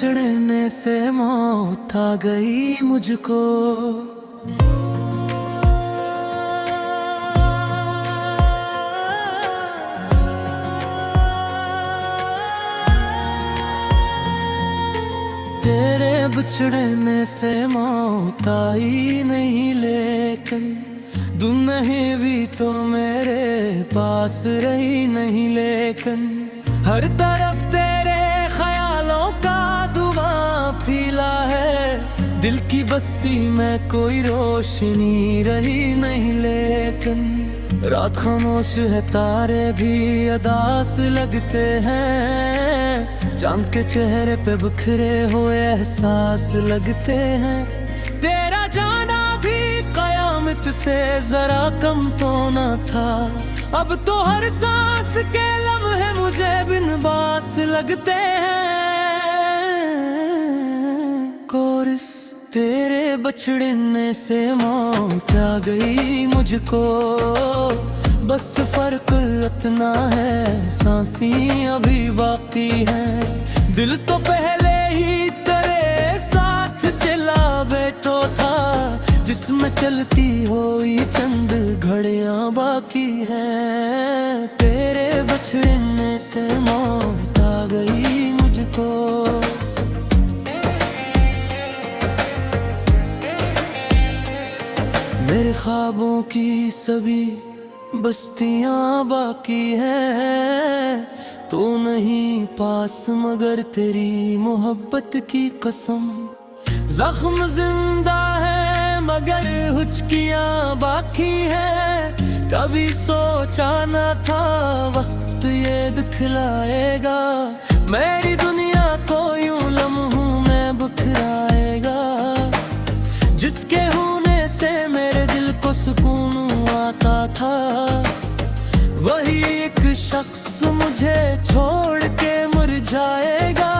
बिछड़ने से मौत आ गई मुझको। तेरे बिछड़ने से मौत आई नहीं, लेकिन दुनिया भी तो मेरे पास रही नहीं। लेकिन हर तरफ तेरे ख्यालों का धुआं फैला है, दिल की बस्ती में कोई रोशनी रही नहीं। लेकिन रात खामोश है, तारे भी अदास लगते हैं, चांद के चेहरे पे बिखरे हुए एहसास लगते हैं। तेरा जाना भी कयामत से जरा कम तो न था, अब तो हर सांस के लम्हे मुझे बिन बास लगते हैं। कोरिस तेरे बछड़ने से मौत आ गई मुझको, बस फर्क इतना है सांसें अभी बाकी है। दिल तो पहले ही तेरे साथ चला बैठो था, जिसमें चलती हुई चंद घड़ियां बाकी है। तेरे बछड़ने से मौत आ गई मुझको। मेरे ख्वाबों की सभी बस्तियां बाकी हैं, तू नहीं पास मगर तेरी मोहब्बत की कसम। जख्म जिंदा है मगर हुचकियां बाकी है, कभी सोचा न था वक्त ये दिखलाएगा, मेरी दुनिया को यूं लम्हों में बिखराएगा। जिसके होने से मेरे दिल को सुकून आता था, वही एक शख्स मुझे छोड़ के मर जाएगा।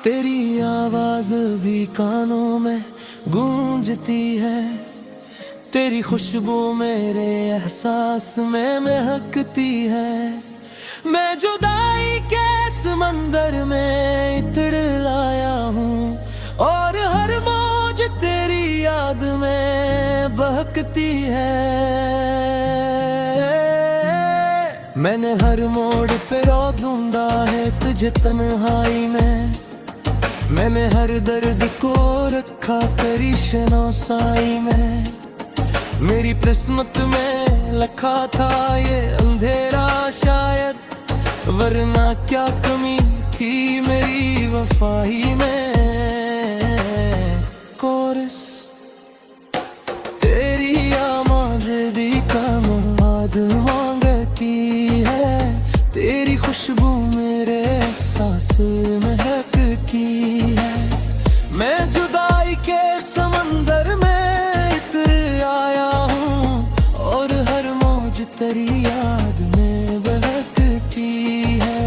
तेरी आवाज भी कानों में गूंजती है, तेरी खुशबू मेरे एहसास में महकती है। मैं जुदाई के समंदर में इतड़ लाया हूँ, और हर मौज तेरी याद में बहकती है। मैंने हर मोड़ पे रो ढूंढा है तुझे तन्हाई में, मैंने हर दर्द को रखा तेरी शनासाई में। मेरी किस्मत में लिखा था ये अंधेरा शायद, वरना क्या कमी थी मेरी वफाई में। कोरिस तेरी आमाज़दी का मुराद मांगती है, तेरी खुशबू मेरे एहसास महकती है। मैं जुदाई के समंदर में इतर आया हूँ, और हर मौज तेरी याद में बहकती है।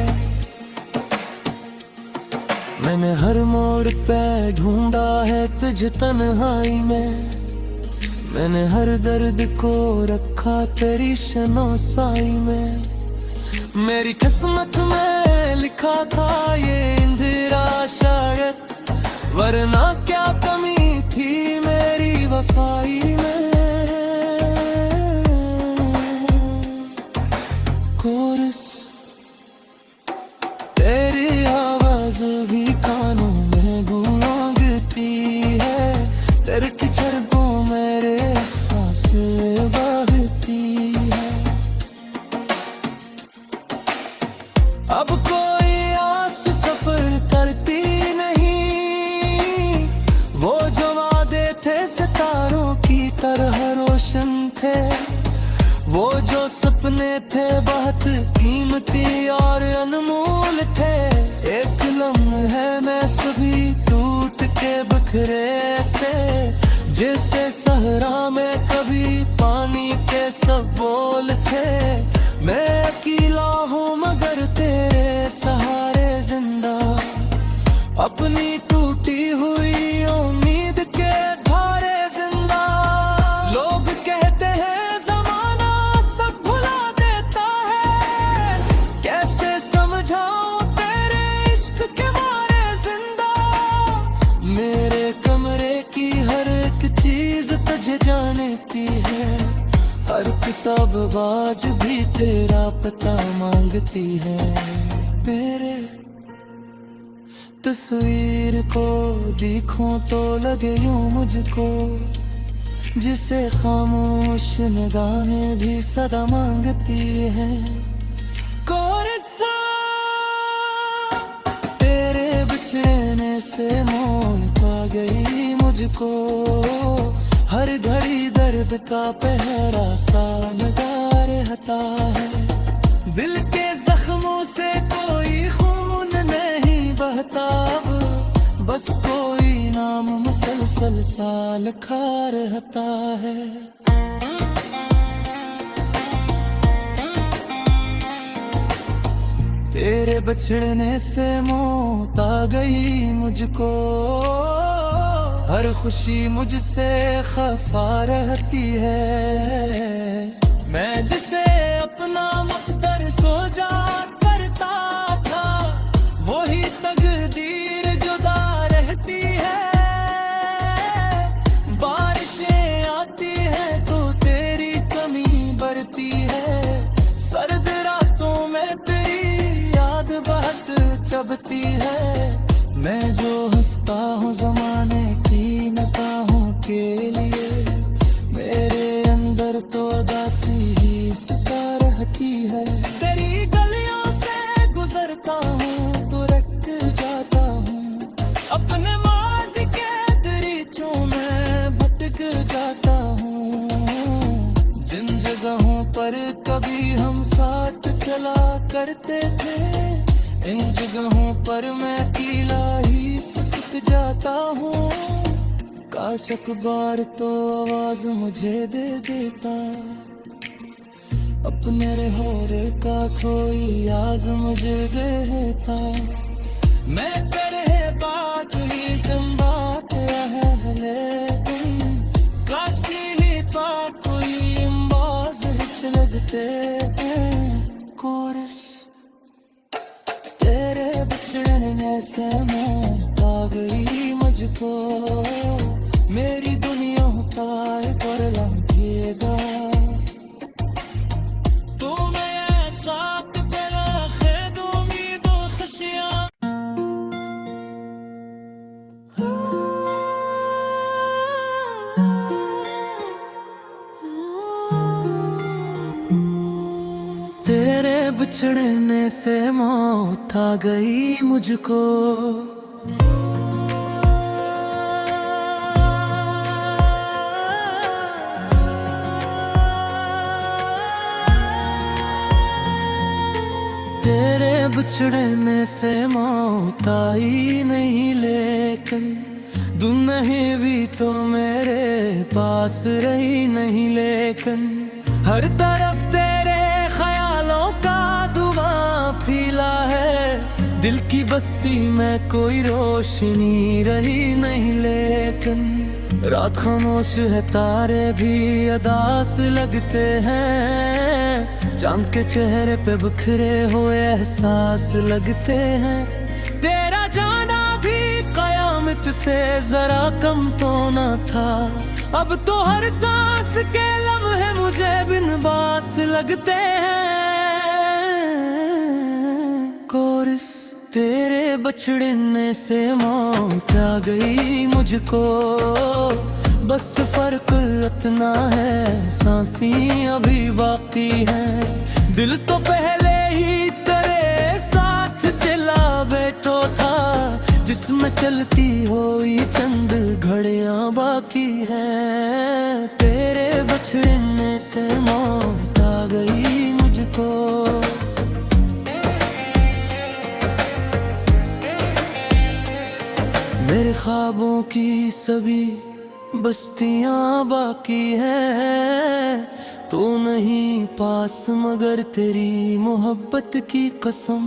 मैंने हर मोड़ पे ढूंढा है तुझे तन्हाई में, मैंने हर दर्द को रखा तेरी शनासाई में। मेरी किस्मत में लिखा था ये अंधेरा शायद, वरना क्या कमी थी मेरी वफाई में। कोरिस तेरी आवाज भी कानों में गूंजती है, तेरे किचड़ों मेरे एहसास बहती है। अब कोई आस सफर करती नहीं, वो जो वादे थे सितारों की तरह रोशन थे, वो जो सपने थे बहुत कीमती और अनमोल थे। एक लम्हे में सभी टूट के बिखरे से, जैसे सहरा में कभी पानी के सब बोल थे। मैं अकेला हूँ मगर तेरे सहारे जिंदा, अपनी टूटी हुई उम्मीद के धारे जिंदा। लोग कहते हैं जमाना सब भुला देता है, किताबबाज भी तेरा पता मांगती है। मेरे तस्वीर को देखूं तो लगे यूं मुझको, जिसे खामोश निगाहें भी सदा मांगती है। कोरसा तेरे बिछड़ने से मोह पा गई मुझको, हर घड़ी दर्द का पहरा सा लगा रहता है। दिल के जख्मों से कोई खून नहीं बहता, बस कोई नाम मुसलसल सा लिखा रहता है। तेरे बिछड़ने से मौत आ गई मुझको, हर खुशी मुझसे खफा रहती है। मैं जिसे अपना मकदर सोचा करता था, वही तकदीर जुदा रहती है। बारिशें आती हैं तो तेरी कमी बढ़ती है, सर्द रातों में तेरी याद बहुत चबती है। मैं जो हंसता हूँ ज़माने की नकाहों के लिए, मेरे अंदर तो उदासी ही सता रहती है। तेरी गलियों से गुजरता हूँ तो रख जाता हूँ, अपने माज़ी के दरीचों में भटक जाता हूँ। जिन जगहों पर कभी हम साथ चला करते थे, इन जगहों पर मैं अकेला ही सिसक जाता हूँ। काश अखबार तो आवाज मुझे दे देता, अपने रहोरे का कोई आज मुझे देता। मैं करे बात ही संबात है, लेकिन काश दिली तो कोई अंबाज हिच लगते हैं। कोरस तेरे बिछड़ने से मौत आ गई मुझको, मेरी दुनिया ताए पर लंघेगा। तू मैं साथ पहला खेद उम्मीद खुशियाँ। तेरे बिछड़ने से मौत आ गई मुझको, तेरे बिछड़ने से मौत आई नहीं, लेकिन दुनिया भी तो मेरे पास रही नहीं। लेकिन हर तरफ तेरे ख्यालों का धुआं फैला है, दिल की बस्ती में कोई रोशनी रही नहीं। लेकिन रात खामोश है, तारे भी अदास लगते हैं, चांद के चेहरे पे बिखरे हुए एहसास लगते हैं। तेरा जाना भी कयामत से जरा कम तो न था, अब तो हर सांस के लम्हे मुझे बिन बास लगते हैं। कोरस तेरे बछड़ने से मौत आ गई मुझको, बस फर्क इतना है सांसें अभी बाकी है। दिल तो पहले ही तेरे साथ चला बैठो था, जिसमें चलती हुई चंद घड़ियां बाकी है। तेरे बछड़ने से मौत आ गई मुझको, मेरे ख्वाबों की सभी बस्तियां बाकी हैं। तू नहीं पास मगर तेरी मोहब्बत की कसम,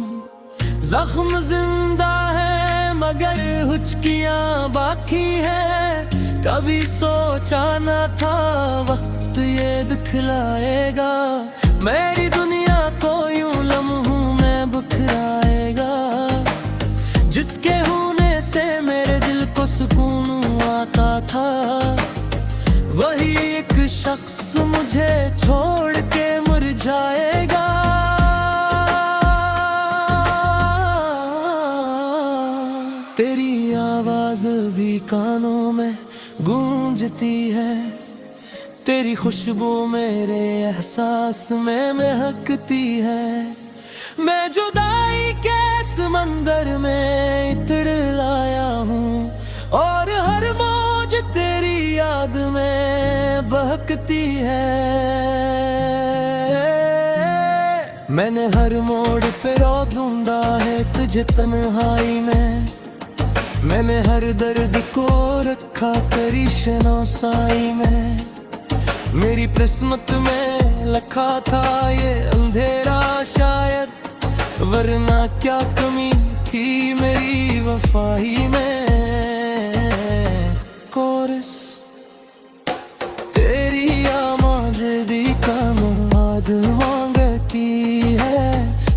जख्म जिंदा है मगर हुचकियां बाकी है। कभी सोचा न था वक्त ये दिखलाएगा, मेरी दुनिया को यूं लम्हों में बिखराएगा। जिसके होने से मेरे दिल को सुकून आता था, वही एक शख्स मुझे मुझे छोड़ के मुरझाएगा। तेरी आवाज भी कानों में गूंजती है, तेरी खुशबू मेरे एहसास में महकती है। मैं जुदाई के समंदर में इतड़ लाया हूँ और हर मौज तेरी याद में बहकती है। मैंने हर मोड़ पे रो ढूंढा है तुझे तन्हाई में, मैंने हर दर्द को रखा तेरी शनौसाई में। मेरी किस्मत में लिखा था ये अंधेरा शायद, वरना क्या कमी थी मेरी वफाई में। कोरस तेरी आमाज़दी का मुराद मांगती है,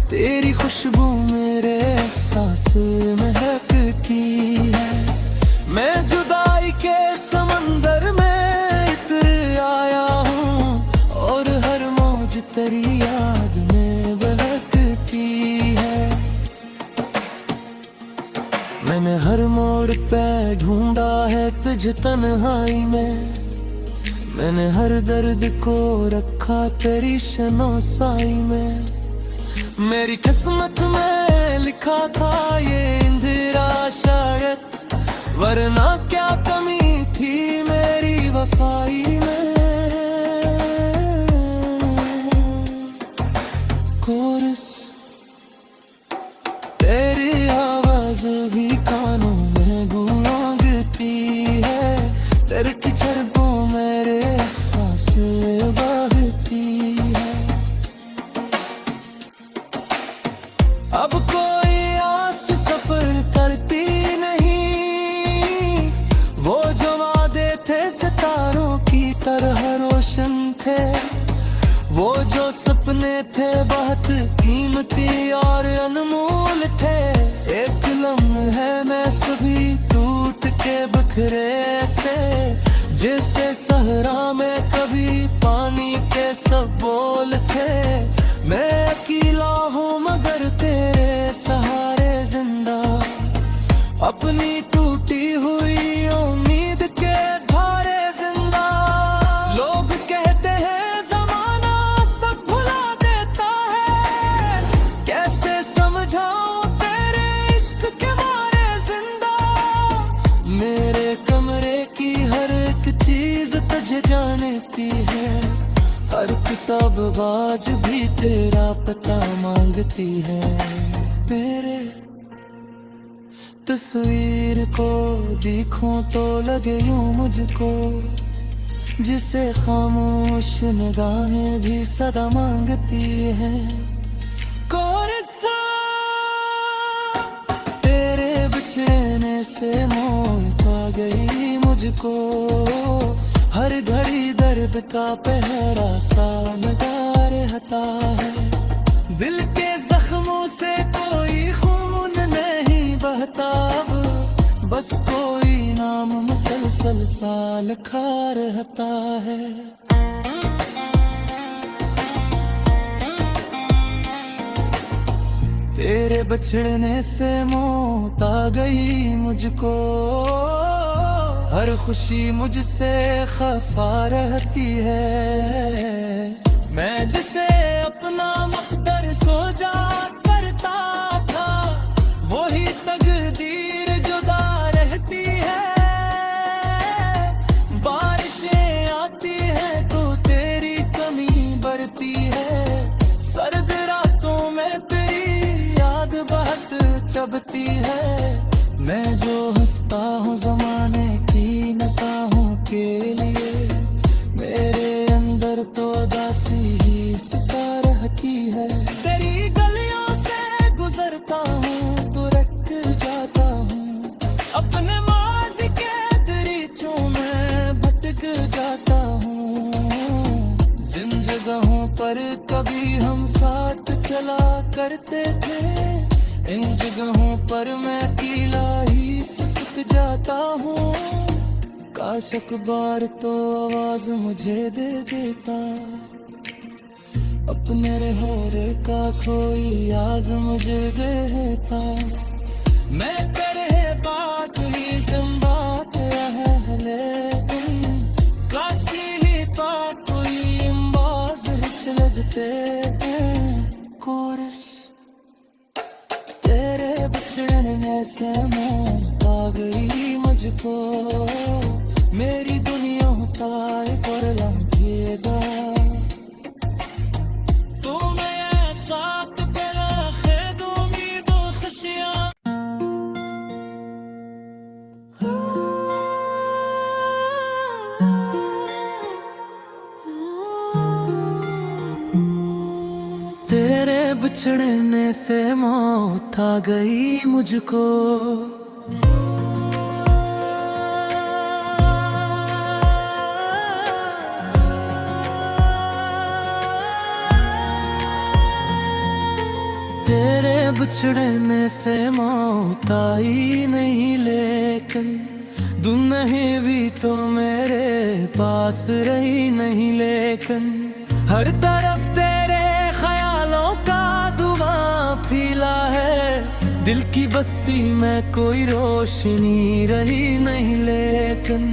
तेरी खुशबू मेरे एहसास महकती है। मैं जुदाई के समंदर में इतर आया हूँ और हर मौज तेरी याद में बहकती है। मैंने हर मोड़ पे ढूंढा है तुझे तन्हाई में, मैंने हर दर्द को रखा तेरी शनौसाई में। मेरी किस्मत में लिखा था ये अंधेरा शायद, वरना क्या कमी थी मेरी वफाई में। कोरस तेरी आवाज भी कानों में गूंजती है, तेरे की झड़पों मेरे एहसास बहती है। अब कोई आस सफर करती नहीं, वो जो वादे थे सितारों की तरह रोशन थे, वो जो सपने थे बहुत कीमती और अनमोल थे। एक लम्हा है मैं सभी टूट के बिखरे से, जैसे सहरा में कभी पानी के सब बोल थे। मैं अकेला हूँ मगर तेरे सहारे जिंदा, अपनी टूटी हुई उम्मीद के धारे जिंदा। लोग कहते हैं जमाना सब भुला देता है, कैसे समझाऊं तेरे इश्क के मारे जिंदा। मेरे कमरे की हर एक चीज तुझे जानती है, हर किताब बाज भी तेरा पता मांगती है। मेरे तस्वीर को देखूं तो लगे यूं मुझको, जिसे खामोश निगाहें भी सदा मांगती है। कोरसा तेरे बिछड़ने से मौत आ गई मुझको, हर घड़ी दर्द का पहरा सा लगा रहता है। दिल के जख्मों से कोई खून नहीं बहता अब, बस कोई नाम मुसलसल सा लिखा रहता है। तेरे बिछड़ने से मौत आ गई मुझको, हर खुशी मुझसे खफा रहती है। मैं जिसे अपना मकदर सोचा करता था, वही तकदीर जुदा रहती है। बारिशें आती हैं तो तेरी कमी बढ़ती है, सर्द रातों में तेरी याद बहुत चबती है। मैं जो हंसता हूँ जमाने की नकाहों के लिए, मेरे अंदर तो उदासी ही सता रहती है। तेरी गलियों से गुजरता हूँ तो रख जाता हूँ, अपने माज़ी के दरीचों में भटक जाता हूँ। जिन जगहों पर कभी हम साथ चला करते थे, इन जगहों पर मैं अकेला ही सिसक जाता हूँ। काश अखबार तो आवाज मुझे दे देता, अपने रहोरे का कोई आज मुझे देता। मैं करे बात ही संबात है लेकिन कास्टिली तो कोई अंबाज हिच लगते हैं। कोरस तेरे बिछड़ने से मौत आ गई मुझको, मेरी दुनिया तार पर लंघेगा। तू मैं साथ पर खेद उम्मीद खुशियां। तेरे बिछड़ने से मौत आ गई मुझको, तेरे बिछड़ने से मौत आई नहीं, लेकिन दुनिया भी तो मेरे पास रही नहीं। लेकिन हर तरफ तेरे ख्यालों का धुआं फैला है, दिल की बस्ती में कोई रोशनी रही नहीं। लेकिन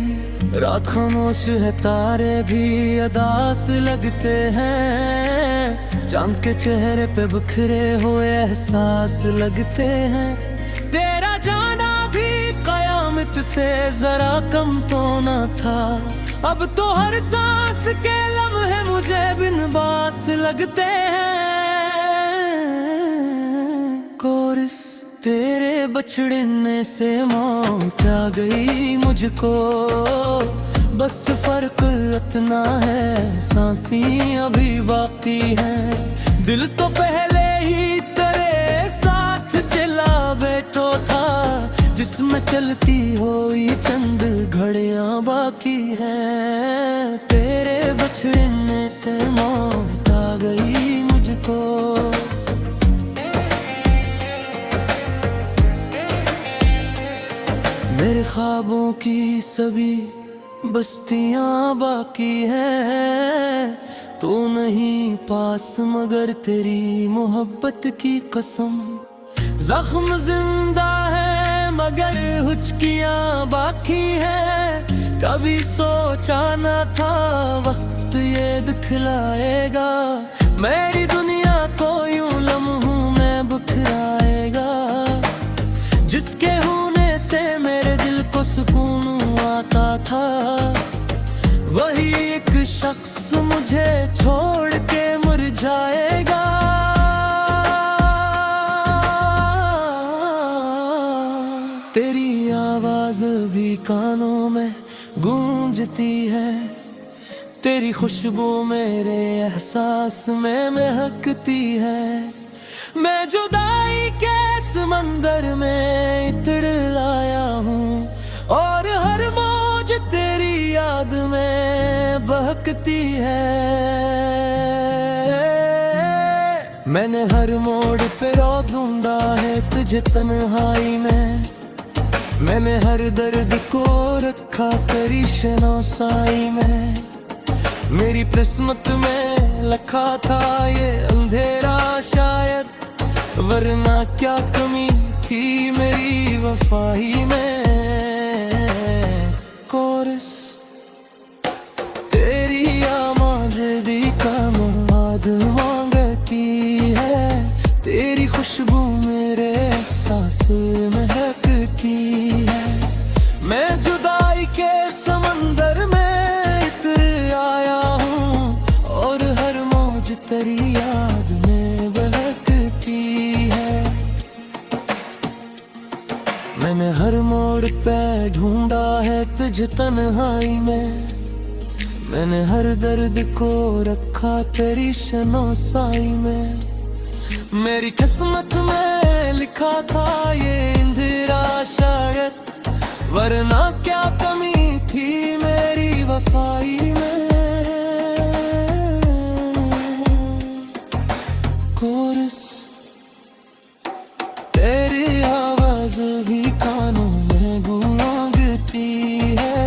रात खामोश है, तारे भी अदास लगते हैं, चांद के चेहरे पे बिखरे हुए एहसास लगते हैं। तेरा जाना भी कयामत से जरा कम तो न था, अब तो हर सांस के लम्हे मुझे बिन बास लगते हैं। कोरस तेरे बछड़ने से मौत आ गई मुझको, बस फर्क इतना है सांसें अभी बाकी है। दिल तो पहले ही तेरे साथ चला बैठो था, जिसमें चलती हुई चंद घड़ियां बाकी है। तेरे बछड़ने से मौत आ गई मुझको, मेरे ख्वाबों की सभी बस्तियां बाकी हैं। तू नहीं पास मगर तेरी मोहब्बत की कसम, जख्म जिंदा है मगर हुचकियां बाकी है। कभी सोचा न था वक्त ये दिखलाएगा, मेरी दुनिया को यूं लम्हों में बिखराएगा। जिसके होने से मेरे दिल को सुकून आता था, वही एक शख्स मुझे छोड़ के मर जाएगा। तेरी आवाज भी कानों में गूंजती है, तेरी खुशबू मेरे एहसास में महकती है। मैं जुदाई के समंदर में इतड़ लाया हूँ, और हर मौज तेरी याद में बहकती है। मैंने हर मोड़ पे रो ढूंढा है तुझे तन्हाई में, मैंने हर दर्द को रखा तेरी शनासाई में। मेरी किस्मत में लिखा था ये अंधेरा शायद, वरना क्या कमी थी मेरी वफाई में। कोरस तेरी आमाज़दी का मुराद मांगती है, तेरी खुशबू मेरे एहसास महकती है। मैं जुदाई के समंदर में इतर आया हूँ, और हर मौज तेरी याद में बहकती है। मैंने हर मोड़ पे ढूंढा है तुझे तन्हाई में, मैंने हर दर्द को रखा तेरी शनासाई में। मेरी किस्मत में लिखा था ये इंदिरा शायद, वरना क्या कमी थी मेरी वफाई में। कोरस तेरी आवाज भी कानों में गूंजती है,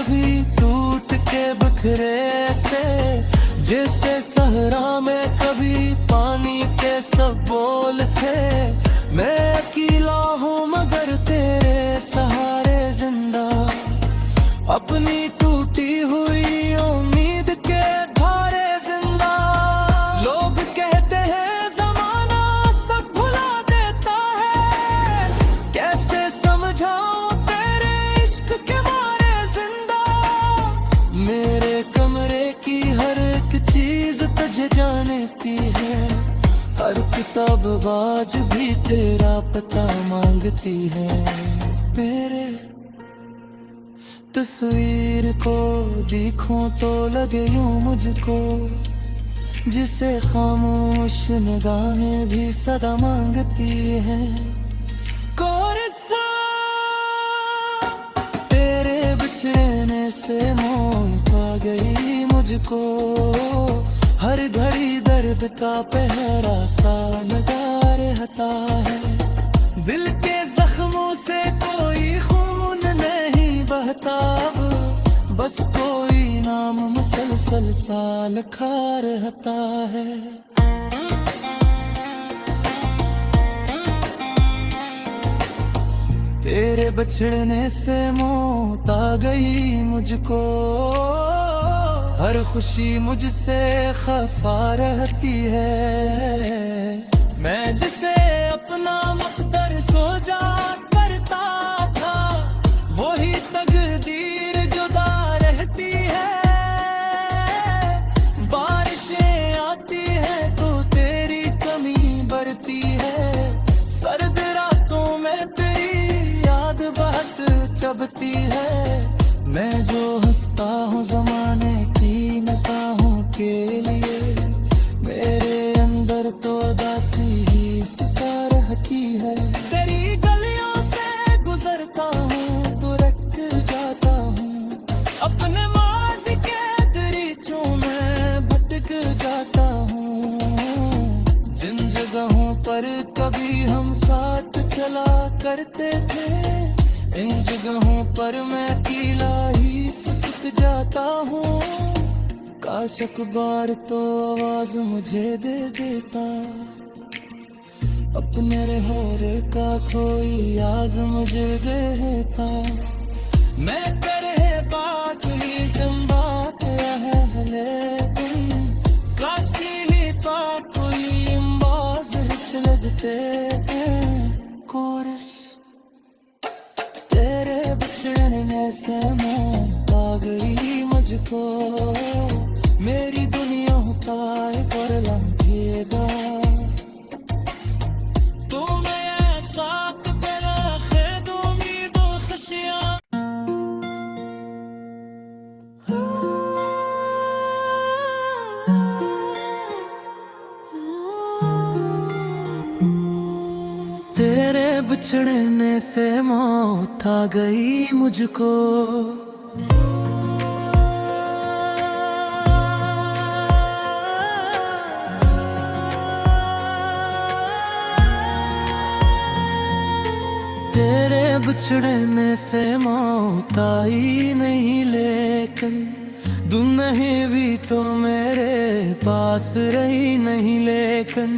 कभी टूट के बिखरे से, जैसे सहरा में कभी पानी के सब बोल थे। मैं अकेला हूँ मगर तेरे सहारे जिंदा, अपनी टूटी हुई उम्मीद के धारे जिंदा। लोग कहते हैं ज़माना सब भुला देता है, कैसे समझाऊं तेरे इश्क के मारे जिंदा। मेरे कमरे की हर एक चीज तुझे जानती है, हर किताब बाज भी तेरा पता मांगती है। मेरे तस्वीर को देखूं तो लगे यूं मुझको, जिसे खामोश निगाहें भी सदा मांगती हैं। कोरसा तेरे बिछड़ने से मौत आ गई मुझको, हर घड़ी दर्द का पहरा सा लगा रहता है। दिल के जख्मों से कोई खून नहीं बहता, बस कोई नाम मुसलसल सा लिखा रहता है। तेरे बिछड़ने से मौत आ गई मुझको, हर खुशी मुझसे खफा रहती है। मैं जिसे अपना मकदर सोचा करता था, वही तकदीर जुदा रहती है। बारिशें आती है तो तेरी कमी बढ़ती है, सर्द रातों में तेरी याद बहुत चबती है। मैं जो हंसता हूँ ज़माने की नकाहों के लिए, मेरे अंदर तो दासी ही सिता रहती है। तेरी गलियों से गुजरता हूँ तो रख जाता हूँ, अपने माज़ी के दरीचों में भटक जाता हूँ। जिन जगहों पर कभी हम साथ चला करते थे, इन जगहों पर मैं अकेला ही सुस्त जाता हूँ। काश अखबार तो आवाज मुझे दे देता, अपने रहोरे का कोई आज मुझे देता। मैं करे बात ही संबात है, लेकिन काश की तो कोई अंबाज लगते हैं। कोरस तेरे बिछड़ने से मौत आ गई मुझको, मेरी दुनिया होता है पर लंघेगा। तू मैं साथ तेरा खेद उम्मीद और खुशियाँ। तेरे बिछड़ने से मौत आ गई मुझको, तेरे बिछड़ने से मौत आई नहीं, लेकिन दुनिया भी तो मेरे पास रही नहीं। लेकिन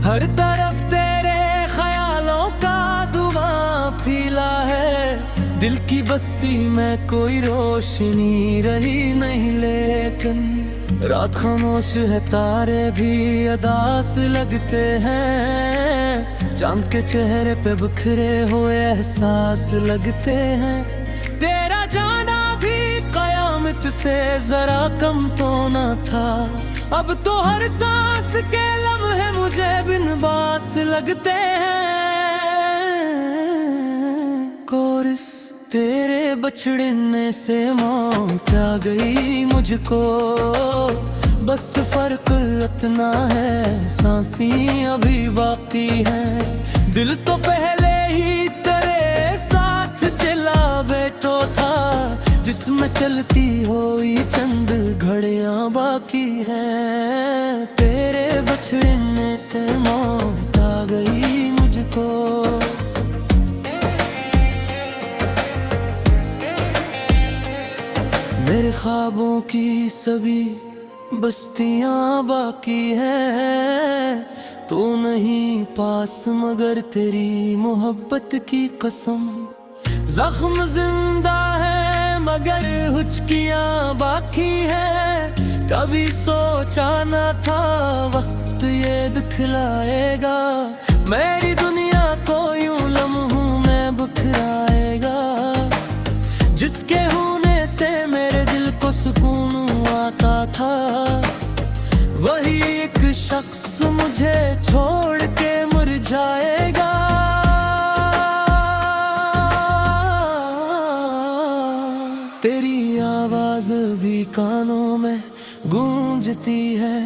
हर तरफ तेरे ख्यालों का धुआं फैला है, दिल की बस्ती में कोई रोशनी रही नहीं। लेकिन रात खामोश है, तारे भी अदास लगते हैं, चांद के चेहरे पे बिखरे हुए एहसास लगते हैं। तेरा जाना भी कयामत से जरा कम तो न था, अब तो हर सांस के लम्हे मुझे बिन बास लगते हैं। कोरस तेरे बछड़ने से मौत आ गई मुझको, बस फर्क इतना है सांसें अभी बाकी है। दिल तो पहले ही तेरे साथ चला बैठो था, जिसमें चलती हुई चंद घड़ियां बाकी है। तेरे बछड़ने से मौत आ गई मुझको। मेरे ख्वाबों की सभी बस्तियां बाकी हैं, तू नहीं पास मगर तेरी मोहब्बत की कसम। जख्म जिंदा है मगर हुचकियां बाकी है, कभी सोचा न था वक्त ये दिखलाएगा, मेरी दुनिया को यूं लम्हों में बिखराएगा। जिसके होने से मेरे दिल को सुकून आता था, वही एक शख्स मुझे छोड़ के मुरझाएगा। तेरी आवाज भी कानों में गूंजती है,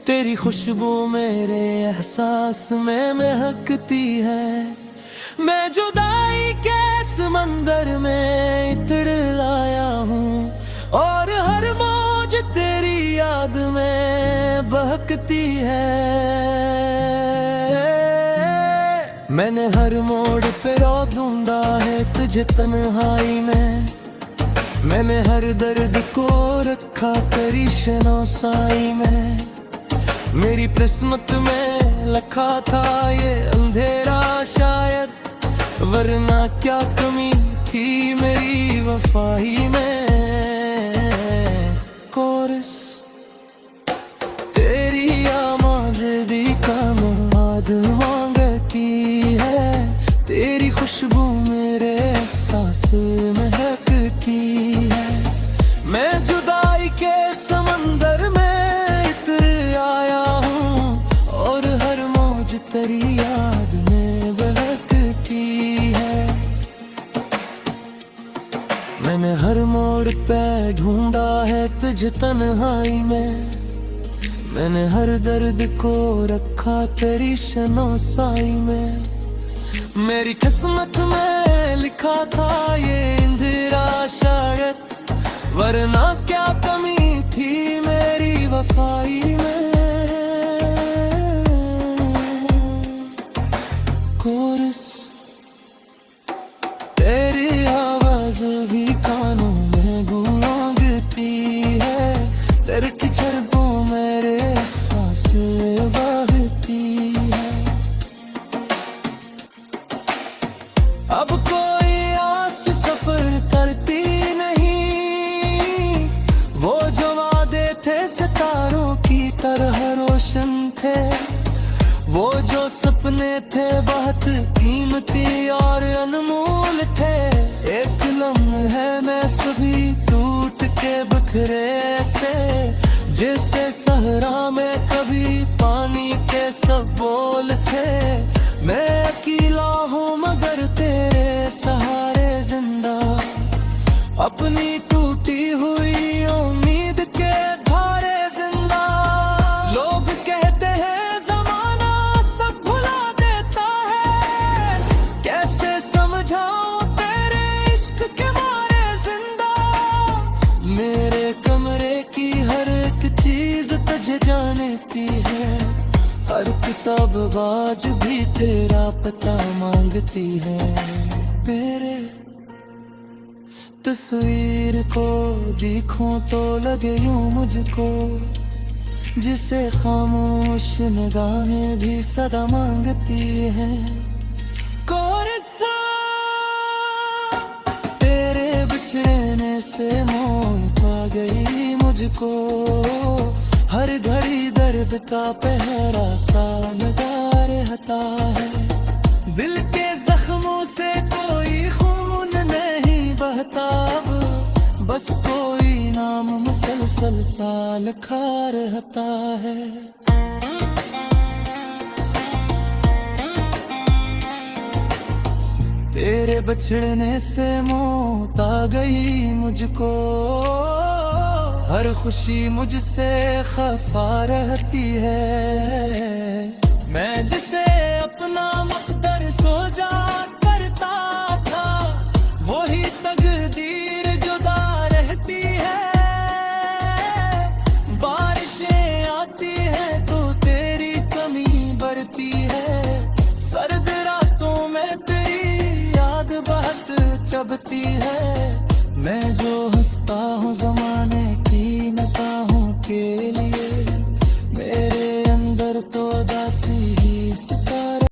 तेरी खुशबू मेरे एहसास में महकती है। मैं जुदाई के समंदर में इतड़ लाया हूँ, और हर मौज तेरी याद में बहकती है। मैंने हर मोड़ पे रो ढूंढा है तुझे तन्हाई में, मैंने हर दर्द को रखा तेरी शनासाई में। मेरी किस्मत में लिखा था ये अंधेरा शायद, वरना क्या कमी थी मेरी वफाई में। कोरस तेरी आमाज़दी का मुराद मांगती है, तेरी खुशबू मेरे एहसास महकती है। मैं जुदाई के समंदर में इतर आया हूँ, और हर मौज तेरी याद में बहकती है। मैंने हर मोड़ पे ढूंढा है तुझे तन्हाई में, मैंने हर दर्द को रखा तेरी शनासाई में। मेरी किस्मत में लिखा था ये इंदिरा शायद, वरना क्या कमी थी मेरी वफाई में। कोरस तेरी आवाज भी कानों में गूंजती है, तेरे की चरबों मेरे एहसास बहती है। अब कोई आस सफर करती नहीं, वो जो वादे थे सितारों की तरह रोशन थे, वो जो सपने थे बहुत कीमती और अनमोल थे। एक लम्हे में सभी टूट के बिखरे से, जैसे सहरा में कभी पानी के सब बोल थे। मैं अकेला हूँ मगर तेरे सहारे जिंदा, अपनी टूटी हुई उम्मीद के धारे जिंदा। लोग कहते हैं जमाना सब भुला देता है, कैसे समझाऊं तेरे इश्क के मारे जिंदा। मेरे कमरे की हर एक चीज तुझे जानती है, हर किताब बाज भी तेरा पता मांगती है। मेरे तस्वीर को देखूं तो लगे यूं मुझको, जिसे खामोश निगाहें भी सदा मांगती हैं। कोरसा तेरे बिछड़ने से मौत आ गई मुझको, हर घड़ी दर्द का पहरा सा लगा रहता है। दिल के जख्मों से कोई खून नहीं बहता अब, बस कोई नाम मुसलसल सा लिखा रहता है। तेरे बिछड़ने से मौत आ गई मुझको, हर खुशी मुझसे खफा रहती है। मैं जिसे अपना मकदर सोचा करता था, वही तकदीर जुदा रहती है। बारिशें आती हैं तो तेरी कमी बढ़ती है, सर्द रातों में तेरी याद बहुत चबती है। मैं जो सोचता हूँ जमाने